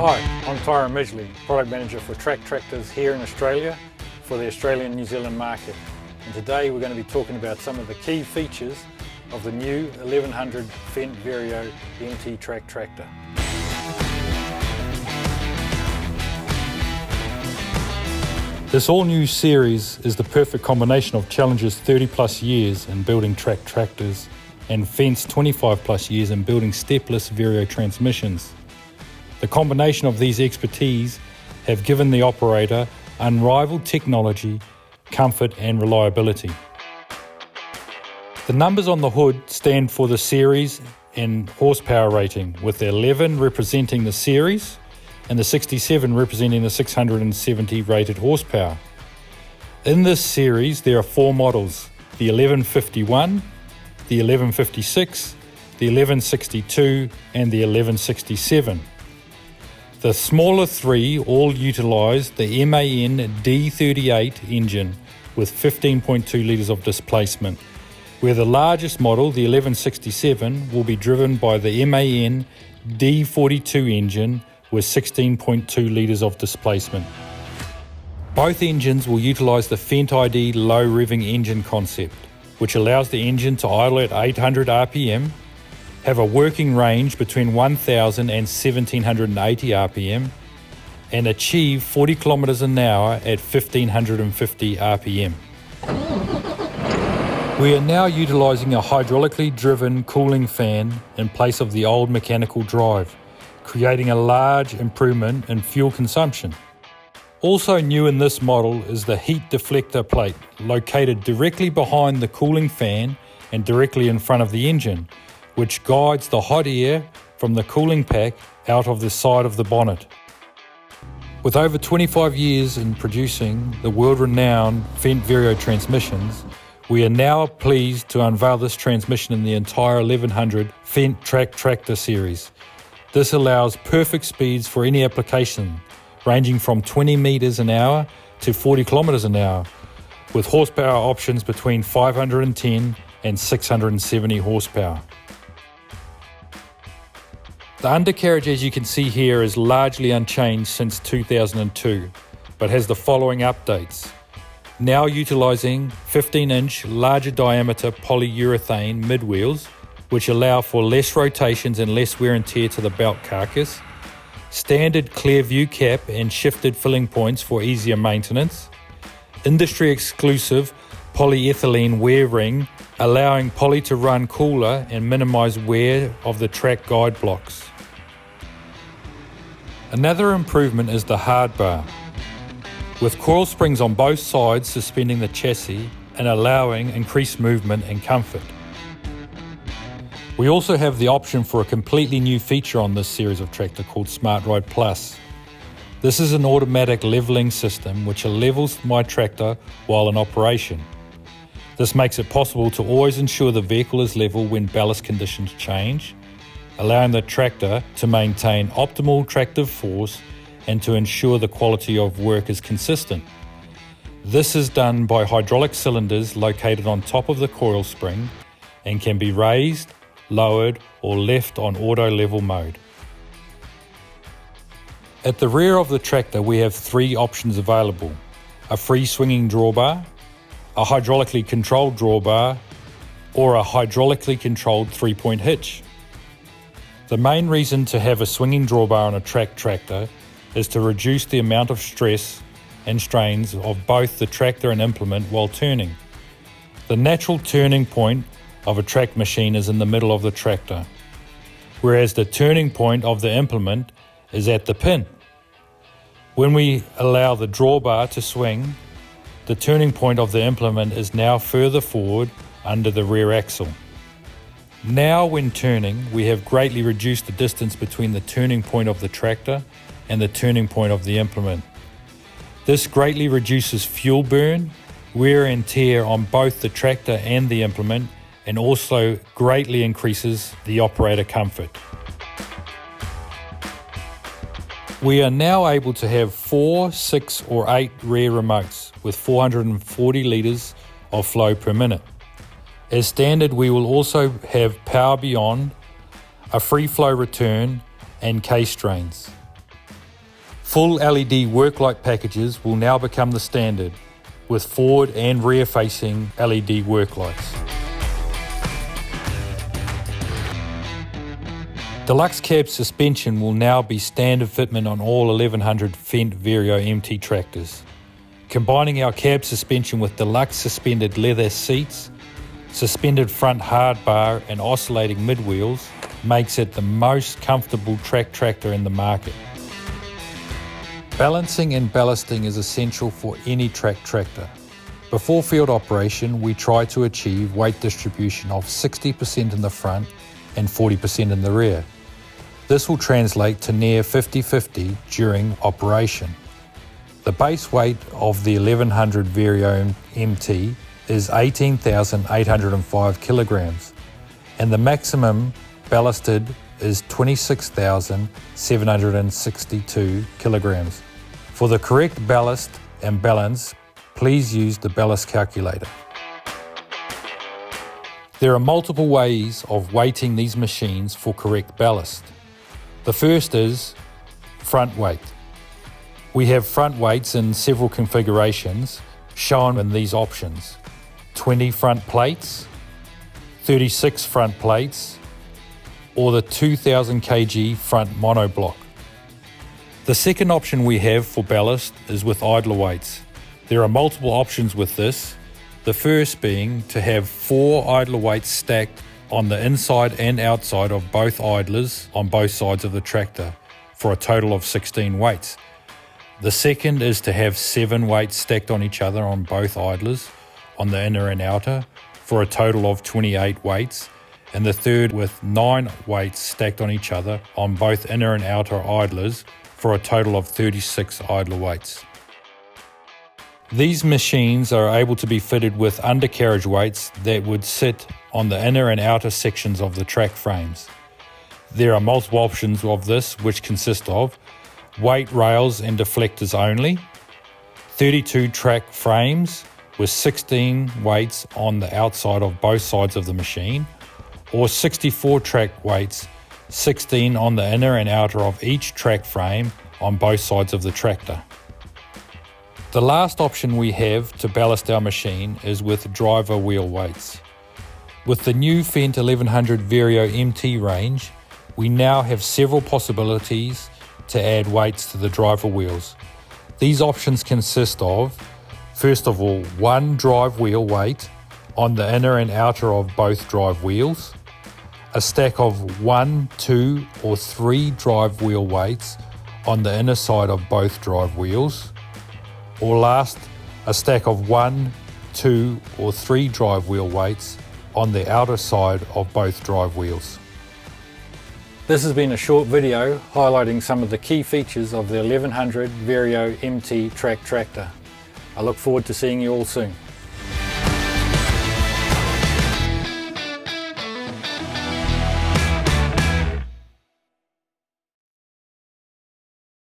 Hi, I'm Tyron Midgley, Product Manager for Track Tractors here in Australia for the Australian New Zealand market. And today we're going to be talking about some of the key features of the new 1100 Fendt Vario MT Tractor. This all-new series is the perfect combination of Challenger's 30 plus years in building track tractors and Fendt's 25 plus years in building stepless Vario transmissions. The combination of these expertise have given the operator unrivaled technology, comfort and reliability. The numbers on the hood stand for the series and horsepower rating, with the 11 representing the series and the 67 representing the 670 rated horsepower. In this series there are 4 models: the 1151, the 1156, the 1162 and the 1167. The smaller 3 all utilise the MAN D38 engine with 15.2 litres of displacement, where the largest model, the 1167, will be driven by the MAN D42 engine with 16.2 litres of displacement. Both engines will utilise the Fendt ID low revving engine concept, which allows the engine to idle at 800 RPM, have a working range between 1000 and 1780 RPM, and achieve 40 kilometers an hour at 1550 RPM. We are now utilising a hydraulically driven cooling fan in place of the old mechanical drive, creating a large improvement in fuel consumption. Also new in this model is the heat deflector plate, located directly behind the cooling fan and directly in front of the engine, which guides the hot air from the cooling pack out of the side of the bonnet. With over 25 years in producing the world-renowned Fendt Vario transmissions, we are now pleased to unveil this transmission in the entire 1100 Fendt Track Tractor series. This allows perfect speeds for any application, ranging from 20 metres an hour to 40 kilometres an hour, with horsepower options between 510 and 670 horsepower. The undercarriage, as you can see here, is largely unchanged since 2002, but has the following updates. Now utilising 15-inch larger diameter polyurethane midwheels, which allow for less rotations and less wear and tear to the belt carcass, standard clear view cap and shifted filling points for easier maintenance, industry exclusive polyethylene wear ring allowing poly to run cooler and minimise wear of the track guide blocks. Another improvement is the hard bar, with coil springs on both sides suspending the chassis and allowing increased movement and comfort. We also have the option for a completely new feature on this series of tractor called Smart Ride Plus. This is an automatic levelling system which levels my tractor while in operation. This makes it possible to always ensure the vehicle is level when ballast conditions change, allowing the tractor to maintain optimal tractive force and to ensure the quality of work is consistent. This is done by hydraulic cylinders located on top of the coil spring and can be raised, lowered or left on auto level mode. At the rear of the tractor we have 3 options available: a free swinging drawbar, a hydraulically controlled drawbar, or a hydraulically controlled 3-point hitch. The main reason to have a swinging drawbar on a track tractor is to reduce the amount of stress and strains of both the tractor and implement while turning. The natural turning point of a track machine is in the middle of the tractor, whereas the turning point of the implement is at the pin. When we allow the drawbar to swing, the turning point of the implement is now further forward under the rear axle. Now when turning, we have greatly reduced the distance between the turning point of the tractor and the turning point of the implement. This greatly reduces fuel burn, wear and tear on both the tractor and the implement, and also greatly increases the operator comfort. We are now able to have 4, 6 or 8 rear remotes with 440 litres of flow per minute. As standard, we will also have power beyond, a free flow return and case drains. Full LED work light packages will now become the standard, with forward and rear facing LED work lights. Deluxe cab suspension will now be standard fitment on all 1100 Fendt Vario MT tractors. Combining our cab suspension with deluxe suspended leather seats, suspended front hard bar and oscillating mid wheels makes it the most comfortable track tractor in the market. Balancing and ballasting is essential for any track tractor. Before field operation, we try to achieve weight distribution of 60% in the front and 40% in the rear. This will translate to near 50-50 during operation. The base weight of the 1100 Vario MT is 18,805 kilograms, and the maximum ballasted is 26,762 kilograms. For the correct ballast and balance, please use the ballast calculator. There are multiple ways of weighting these machines for correct ballast. The first is front weight. We have front weights in several configurations shown in these options: 20 front plates, 36 front plates, or the 2000 kg front monoblock. The second option we have for ballast is with idler weights. There are multiple options with this, the first being to have 4 idler weights stacked on the inside and outside of both idlers on both sides of the tractor for a total of 16 weights. The second is to have 7 weights stacked on each other on both idlers on the inner and outer for a total of 28 weights, and the third with 9 weights stacked on each other on both inner and outer idlers for a total of 36 idler weights. These machines are able to be fitted with undercarriage weights that would sit on the inner and outer sections of the track frames. There are multiple options of this, which consist of weight rails and deflectors only, 32 track frames with 16 weights on the outside of both sides of the machine, or 64 track weights, 16 on the inner and outer of each track frame on both sides of the tractor. The last option we have to ballast our machine is with driver wheel weights. With the new Fendt 1100 Vario MT range, we now have several possibilities to add weights to the driver wheels. These options consist of, first of all, 1 drive wheel weight on the inner and outer of both drive wheels, a stack of 1, 2 or 3 drive wheel weights on the inner side of both drive wheels, or last, a stack of 1, 2 or 3 drive wheel weights on the outer side of both drive wheels. This has been a short video highlighting some of the key features of the 1100 Vario MT track tractor. I look forward to seeing you all soon.